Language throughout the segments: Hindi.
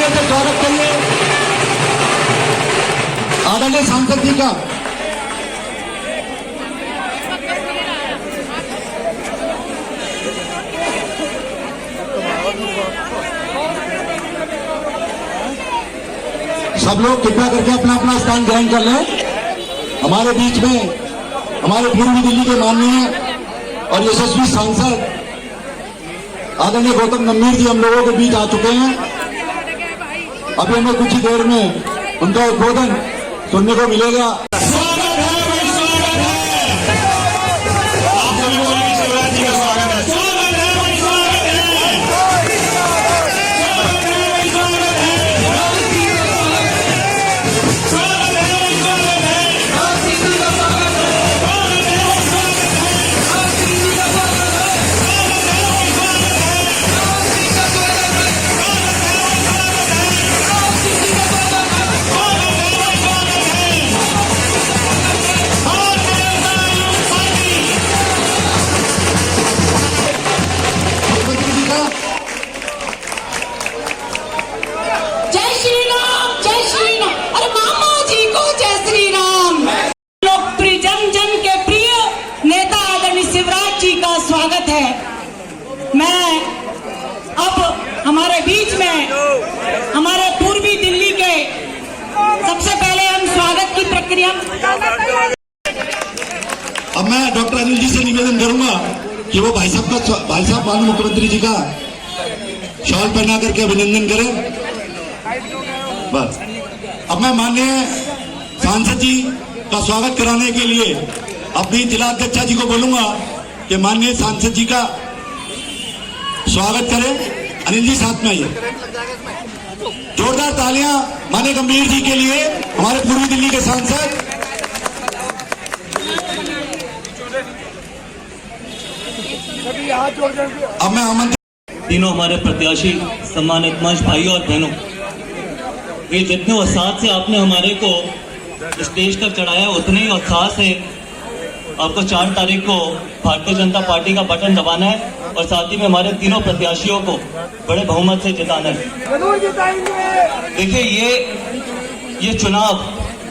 तालियों से स्वागत करिए आदरणीय सांसद जी का। सब लोग कृपया करके अपना अपना स्थान ग्रहण कर लें। हमारे बीच में हमारे पूर्वी दिल्ली के माननीय और यशस्वी सांसद आदरणीय गौतम गंभीर जी हम लोगों के बीच आ चुके हैं। अभी हमें कुछ ही देर में उनका उद्बोधन सुनने को मिलेगा। स्वागत है। मैं अब हमारे बीच में हमारे पूर्वी दिल्ली के सबसे पहले हम स्वागत की प्रक्रिया। अब मैं डॉक्टर अनिल जी से निवेदन करूंगा कि वो भाई साहब माननीय मुख्यमंत्री जी का शॉल पहना करके अभिनंदन करें। बस अब मैं माननीय सांसद जी का स्वागत कराने के लिए अपनी जिला अध्यक्षा जी को बोलूंगा कि माननीय सांसद जी का स्वागत करें। अनिल जी साथ में आइए। जोरदार तालियां माननीय गंभीर जी के लिए, हमारे पूर्वी दिल्ली के सांसद। अब मैं आमंत्रित तीनों हमारे प्रत्याशी सम्मानित मंच भाइयों और बहनों, ये जितने उत्साह से आपने हमारे को स्टेज तक चढ़ाया उतने ही उत्साह से आपको 4 तारीख को भारतीय जनता पार्टी का बटन दबाना है और साथ ही में हमारे तीनों प्रत्याशियों को बड़े बहुमत से जिताना है। देखिए ये चुनाव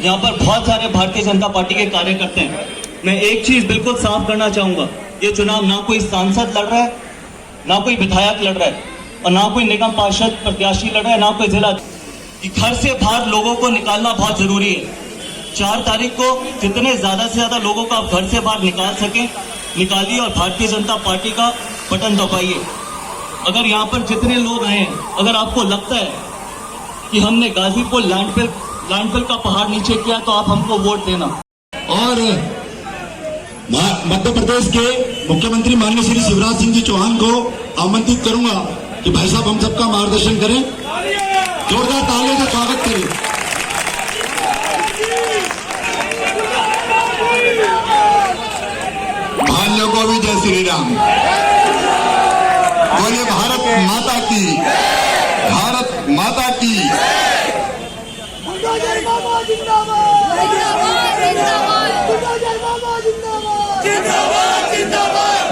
यहाँ पर बहुत सारे भारतीय जनता पार्टी के कार्यकर्ता हैं। मैं एक चीज बिल्कुल साफ करना चाहूंगा, ये चुनाव ना कोई सांसद लड़ रहा है, ना कोई विधायक लड़ रहा है और ना कोई निगम पार्षद प्रत्याशी लड़ रहा है, ना कोई जिला। घर से बाहर लोगों को निकालना बहुत जरूरी है। 4 तारीख को जितने ज्यादा से ज्यादा लोगों को आप घर से बाहर निकाल सकें निकालिए और भारतीय जनता पार्टी का बटन दबाइए। अगर यहाँ पर जितने लोग आए हैं, अगर आपको लगता है कि हमने गाजीपुर लैंडफिल का पहाड़ नीचे किया तो आप हमको वोट देना। और मध्य प्रदेश के मुख्यमंत्री माननीय श्री शिवराज सिंह जी चौहान को आमंत्रित करूंगा कि भाई साहब हम सबका मार्गदर्शन करें। जोरदार तालियों से स्वागत करें। भाइयों को भी जय श्री राम। बोलिए भारत माता की, भारत माता की।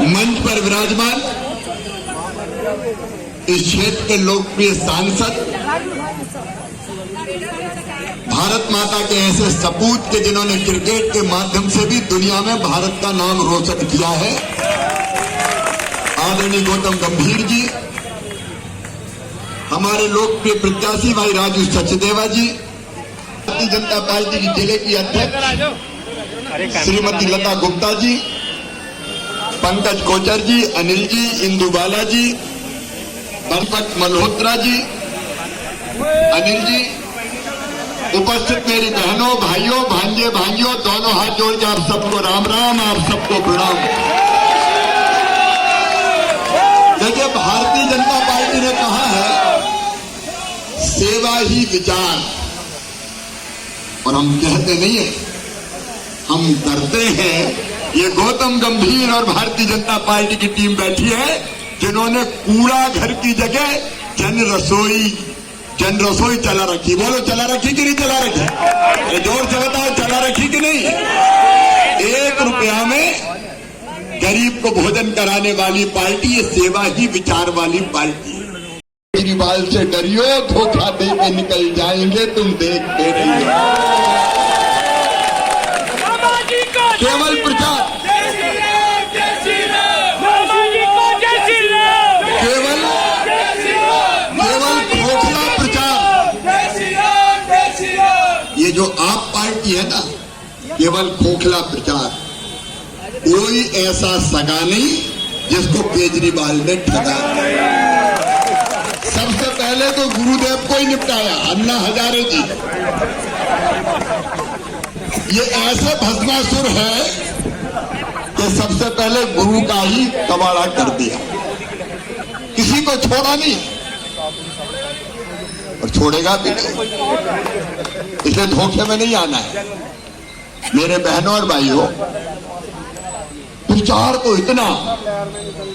मंच पर विराजमान इस क्षेत्र के लोकप्रिय सांसद, भारत माता के ऐसे सपूत के जिन्होंने क्रिकेट के माध्यम से भी दुनिया में भारत का नाम रोशन किया है, आदरणीय गौतम गंभीर जी, हमारे लोकप्रिय प्रत्याशी भाई राजू सचदेवा जी, भारतीय जनता पार्टी की जिले की अध्यक्ष श्रीमती लता गुप्ता जी, पंकज कोचर जी, अनिल जी, इंदु बाला जी, दीपक मल्होत्रा जी, अनिल जी, उपस्थित मेरी बहनों भाइयों भांजे भांजियों, दोनों हाथ जोड़ के आप सबको राम राम, आप सबको प्रणाम। देखिए भारतीय जनता पार्टी ने कहा है सेवा ही विचार, और हम कहते नहीं है, हम करते हैं। ये गौतम गंभीर और भारतीय जनता पार्टी की टीम बैठी है जिन्होंने कूड़ा घर की जगह जन रसोई चला रखी। बोलो चला रखी कि नहीं चला रखी? जोर से बताओ चला रखी कि नहीं? 1 रुपया में गरीब को भोजन कराने वाली पार्टी, ये सेवा ही विचार वाली पार्टी है। केजरीवाल से डरियो, धोखा दे के निकल जाएंगे तुम, देखते रहिए। केवल प्रचार, केवल खोखला प्रचार। ये जो आप पार्टी है ना, केवल खोखला प्रचार। कोई ऐसा सगा नहीं जिसको केजरीवाल ने ठगा। सबसे पहले तो गुरुदेव को ही निपटाया, अन्ना हजारे जी। ये ऐसे भस्मासुर है कि सबसे पहले गुरु का ही कबाड़ा कर दिया, किसी को छोड़ा नहीं और छोड़ेगा भी नहीं। इसलिए धोखे में नहीं आना है मेरे बहनों और भाइयों। प्रचार तो इतना,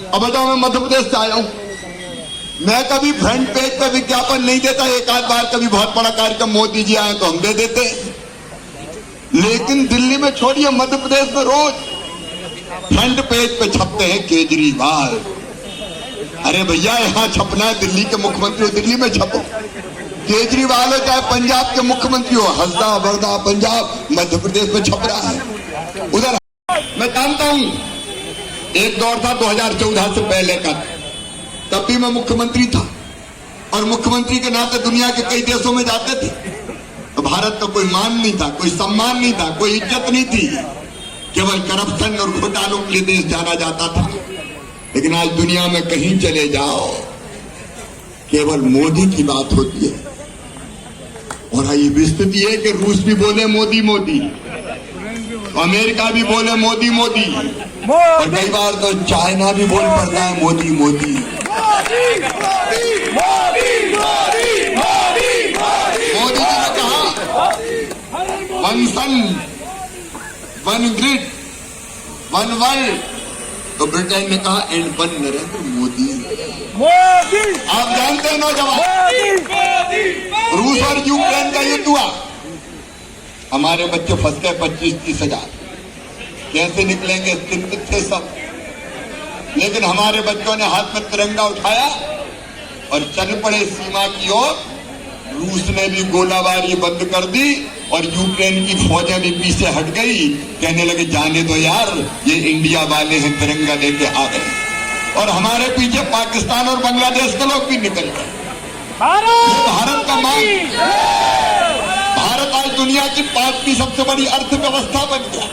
अब बताओ मैं मध्य प्रदेश से आया हूं, मैं कभी फ्रंट पेज पे विज्ञापन नहीं देता। एक आध बार कभी बहुत बड़ा कार्यक्रम मोदी जी आए तो हम दे देते, लेकिन दिल्ली में छोड़िए, मध्य प्रदेश में रोज फ्रंट पेज पे छपते हैं केजरीवाल। अरे भैया, यहां छपना है, दिल्ली के मुख्यमंत्री हो दिल्ली में छपो, केजरीवाल हो चाहे पंजाब के मुख्यमंत्री हो, हंसदा बरदा पंजाब मध्य प्रदेश में छप रहा है। उधर मैं जानता हूं, एक दौर था 2014 से पहले का, तब भी मैं मुख्यमंत्री था और मुख्यमंत्री के नाते दुनिया के कई देशों में जाते थे, तो भारत का कोई मान नहीं था, कोई सम्मान नहीं था, कोई इज्जत नहीं थी, केवल करप्शन और घोटालों के लिए देश जाना जाता था। लेकिन आज दुनिया में कहीं चले जाओ, केवल मोदी की बात होती है। और ये स्थिति है कि रूस भी बोले मोदी मोदी, अमेरिका भी बोले मोदी मोदी, और कई बार तो चाइना भी बोल पड़ता है मोदी मोदी। मोदी जी ने कहा वन सन, वन ग्रिड, वन वर्ल्ड, तो ब्रिटेन ने कहा एंड वन नरेंद्र मोदी। आप जानते हैं नौजवान, रूस और यूक्रेन का युद्ध हुआ, हमारे बच्चे फंस गए 25-30 हजार, कैसे निकलेंगे चिंतित थे सब। लेकिन हमारे बच्चों ने हाथ में तिरंगा उठाया और चल पड़े सीमा की ओर। रूस ने भी गोलाबारी बंद कर दी और यूक्रेन की फौजें भी पीछे हट गई, कहने लगे जाने दो यार, ये इंडिया वाले हैं, तिरंगा लेके आ गए। और हमारे पीछे पाकिस्तान और बांग्लादेश के लोग भी निकल गए। भारत का मान, भारत आज दुनिया की 5वीं सबसे बड़ी अर्थव्यवस्था बन गया।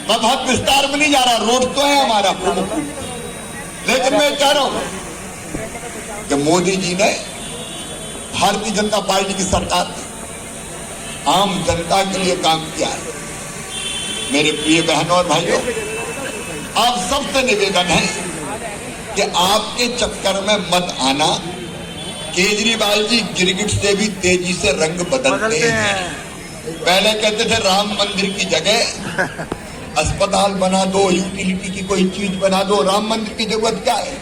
मैं बहुत विस्तार में नहीं जा रहा, रोड तो है हमारा प्रमुख, लेकिन मैं कह रहा हूं कि मोदी जी ने, भारतीय जनता पार्टी की सरकार ने आम जनता के लिए काम किया है। मेरे प्रिय बहनों और भाइयों, आप सबसे निवेदन है कि आपके चक्कर में मत आना। केजरीवाल जी गिरगिट से भी तेजी से रंग बदलते हैं। पहले कहते थे राम मंदिर की जगह अस्पताल बना दो, यूटिलिटी की कोई चीज बना दो, राम मंदिर की जरूरत क्या है।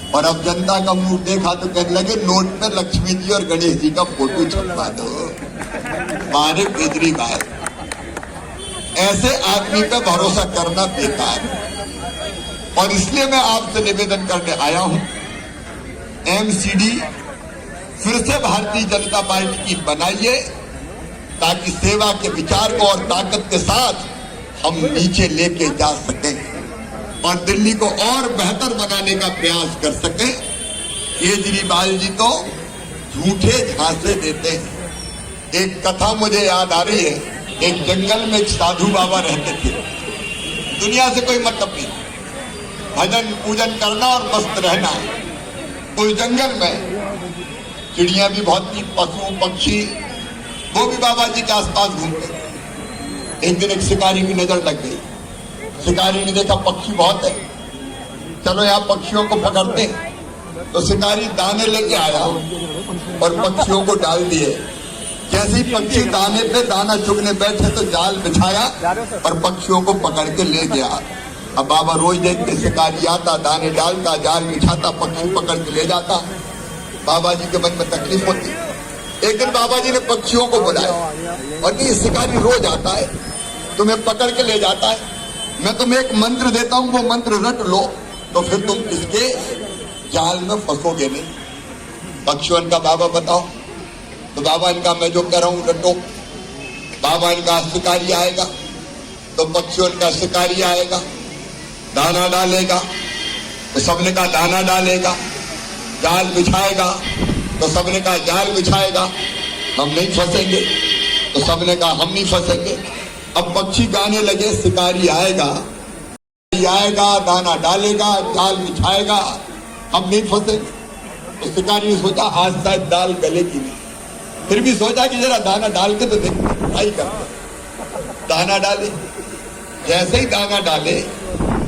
और अब जनता का मुंह देखा तो कहने लगे नोट में लक्ष्मी जी और गणेश जी का फोटो छपवा दो। मारे केजरीवाल, ऐसे आदमी पे भरोसा करना बेकार है। और इसलिए मैं आपसे निवेदन करने आया हूं, एमसीडी फिर से भारतीय जनता पार्टी की बनाइए, ताकि सेवा के विचार को और ताकत के साथ हम नीचे लेके जा सकें और दिल्ली को और बेहतर बनाने का प्रयास कर सकें। केजरीवाल जी तो झूठे झांसे देते हैं। एक कथा मुझे याद आ रही है, एक जंगल में एक साधु बाबा रहते थे, दुनिया से कोई मतलब नहीं, भजन पूजन करना और मस्त रहना। उस जंगल में चिड़ियां भी बहुत थी, पशु पक्षी, वो भी बाबा जी के आसपास घूमते। एक दिन एक शिकारी की नजर लग गई। शिकारी ने देखा पक्षी बहुत है, चलो यहाँ पक्षियों को पकड़ते हैं। तो शिकारी दाने लेके आया और पक्षियों को डाल दिए। जैसे ही पक्षी दाने पे दाना चुगने बैठे तो जाल बिछाया और पक्षियों को पकड़ के ले गया। अब बाबा रोज देखते शिकारी आता, दाने डालता, जाल बिछाता, पक्षी पकड़ के ले जाता। बाबा जी के मन में तकलीफ होती। एक दिन बाबा जी ने पक्षियों को बुलाया और नहीं, शिकारी रोज आता है, तुम्हें पकड़ के ले जाता है, मैं तुम्हें एक मंत्र देता हूं, वो मंत्र रट लो तो फिर तुम इसके जाल में फंसोगे नहीं। पक्षियों का बाबा बताओ, तो बाबा इनका मैं जो कह रहा हूं रटो। बाबा इनका शिकारी आएगा तो पक्षियों का शिकारी आएगा, दाना डालेगा तो सबने का दाना डालेगा, जाल बिछाएगा तो सबने का जाल बिछाएगा, हम नहीं फंसेंगे तो सबने कहा हम नहीं फंसेंगे। अब पक्षी गाने लगे शिकारी आएगा, दाना डालेगा, जाल बिछाएगा, हम नहीं फंसेंगे। तो शिकारी ने सोचा आज शायद दाल गलेगी नहीं, फिर भी सोचा कि जरा दाना डाल के तो देखते ट्राई करते। दाना डाले, जैसे ही दाना डाले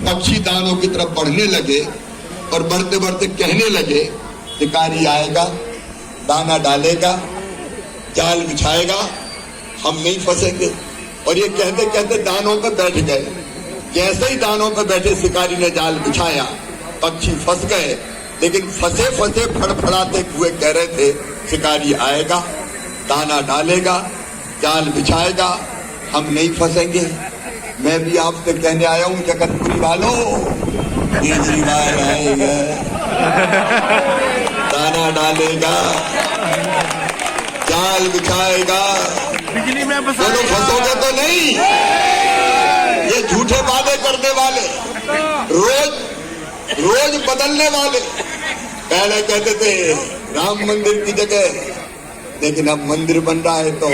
पक्षी दानों की तरफ बढ़ने लगे और बढ़ते बढ़ते कहने लगे शिकारी आएगा, दाना डालेगा, जाल बिछाएगा, हम नहीं फंसेंगे। और ये कहते कहते दानों पे बैठ गए। जैसे ही दानों पे बैठे शिकारी ने जाल बिछाया, पक्षी फंस गए, लेकिन फंसे फंसे फड़फड़ाते हुए कह रहे थे शिकारी आएगा, दाना डालेगा, जाल बिछाएगा, हम नहीं फंसेंगे। मैं भी आपसे कहने आया हूं जगतपुरी वालों, केजरीवाल आएगा, दाना डालेगा, जाल बिछाएगा, बिजली में बोलो फंसोगे तो नहीं। ये झूठे वादे करने वाले, रोज रोज बदलने वाले। पहले कहते थे राम मंदिर की जगह, लेकिन अब मंदिर बन रहा है तो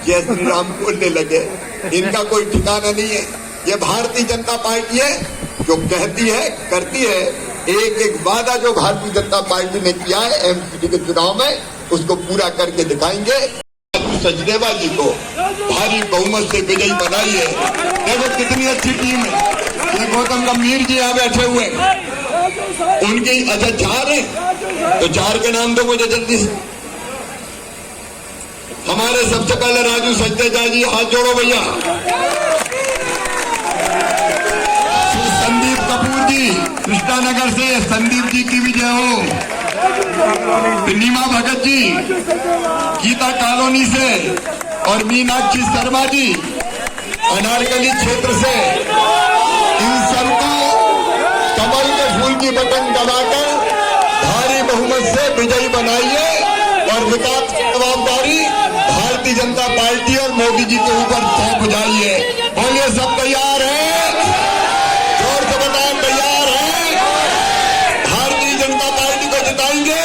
जय श्री राम बोलने लगे। इनका कोई ठिकाना नहीं है। ये भारतीय जनता पार्टी है जो कहती है करती है। एक एक वादा जो भारतीय जनता पार्टी ने किया है एमसीडी के चुनाव में, उसको पूरा करके दिखाएंगे। सचदेवा जी को भारी बहुमत से विजयी बनाई है। देखो कितनी अच्छी टीम है। ये गौतम गंभीर जी यहाँ बैठे हुए, उनकी अच्छा 4 है तो 4 के नाम दो मुझे जल्दी से। हमारे सबसे पहले राजू सचदेवा जी, हाथ जोड़ो भैया। संदीप कपूर जी कृष्णानगर से, संदीप जी की विजय हो। नीमा भगत जी गीता कॉलोनी से, और मीनाक्षी शर्मा जी अनारकली क्षेत्र से। इन सबको कमल के फूल की बटन दबाकर भारी बहुमत से विजयी बनाइए और विकास की जवाबदारी भारतीय जनता पार्टी और मोदी जी के ऊपर सौंप जाइए। बोलिए सब तैयार हैं? जोर से बताएं तैयार हैं? भारतीय जनता पार्टी को जिताएंगे,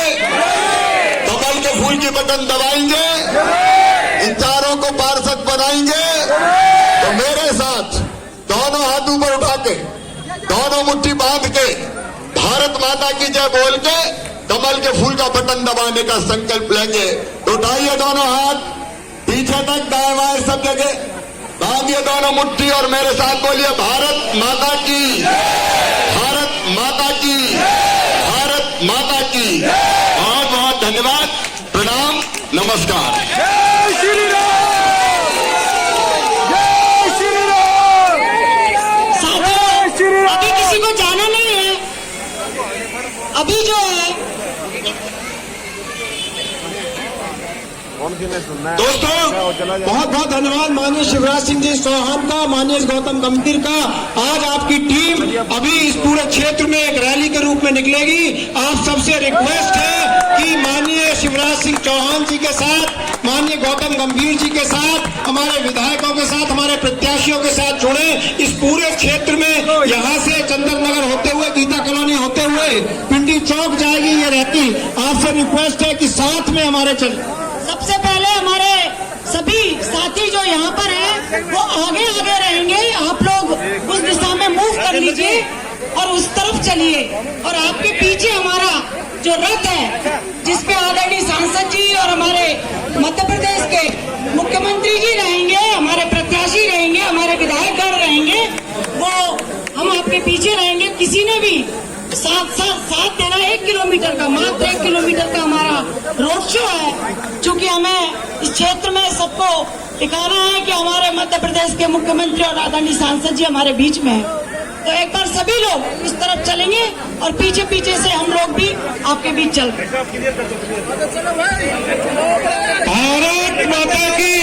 कमल के फूल की बटन दबाएंगे, इन चारों को पार्षद बनाएंगे। तो मेरे साथ दोनों हाथ ऊपर उठा के, दोनों मुट्ठी बांध के, भारत माता की जय बोल के कमल के फूल का बटन दबाने का संकल्प लेंगे। तो उठाइए दोनों हाथ पीछे तक, दाएं बाएं सब जगह बांधिए दोनों मुट्ठी और मेरे साथ बोलिए भारत माता की, भारत माता की, भारत माता की। बहुत बहुत धन्यवाद, प्रणाम, नमस्कार। जय श्री राम, जय श्री राम, जय श्री राम। अभी किसी को जाना नहीं है। अभी जो है दोस्तों, बहुत बहुत धन्यवाद माननीय शिवराज सिंह जी चौहान का, माननीय गौतम गंभीर का। आज आपकी टीम अभी इस पूरे क्षेत्र में एक रैली के रूप में निकलेगी। आप सबसे रिक्वेस्ट है कि माननीय शिवराज सिंह चौहान जी के साथ, माननीय गौतम गंभीर जी के साथ, हमारे विधायकों के साथ, हमारे प्रत्याशियों के साथ जुड़े। इस पूरे क्षेत्र में यहाँ से चंदन नगर होते हुए, गीता कॉलोनी होते हुए पिंडी चौक जाएगी ये रैली। आपसे रिक्वेस्ट है कि साथ में हमारे चल। सबसे पहले हमारे सभी साथी जो यहाँ पर हैं वो आगे आगे रहेंगे। आप लोग उस दिशा में मूव कर लीजिए और उस तरफ चलिए। और आपके पीछे हमारा जो रथ है, जिसपे आदरणीय सांसद जी और हमारे मध्य प्रदेश के मुख्यमंत्री जी रहेंगे, हमारे प्रत्याशी रहेंगे, हमारे विधायकगण रहेंगे, वो हम आपके पीछे रहेंगे। किसी ने भी साथ देना। 1 किलोमीटर का, मात्र 1 किलोमीटर का हमारा रोड शो है। चूंकि हमें इस क्षेत्र में सबको दिखाना है कि हमारे मध्य प्रदेश के मुख्यमंत्री और आदरणीय सांसद जी हमारे बीच में है। तो एक बार सभी लोग इस तरफ चलेंगे और पीछे पीछे से हम लोग भी आपके बीच चल रहे हैं। भारत माता की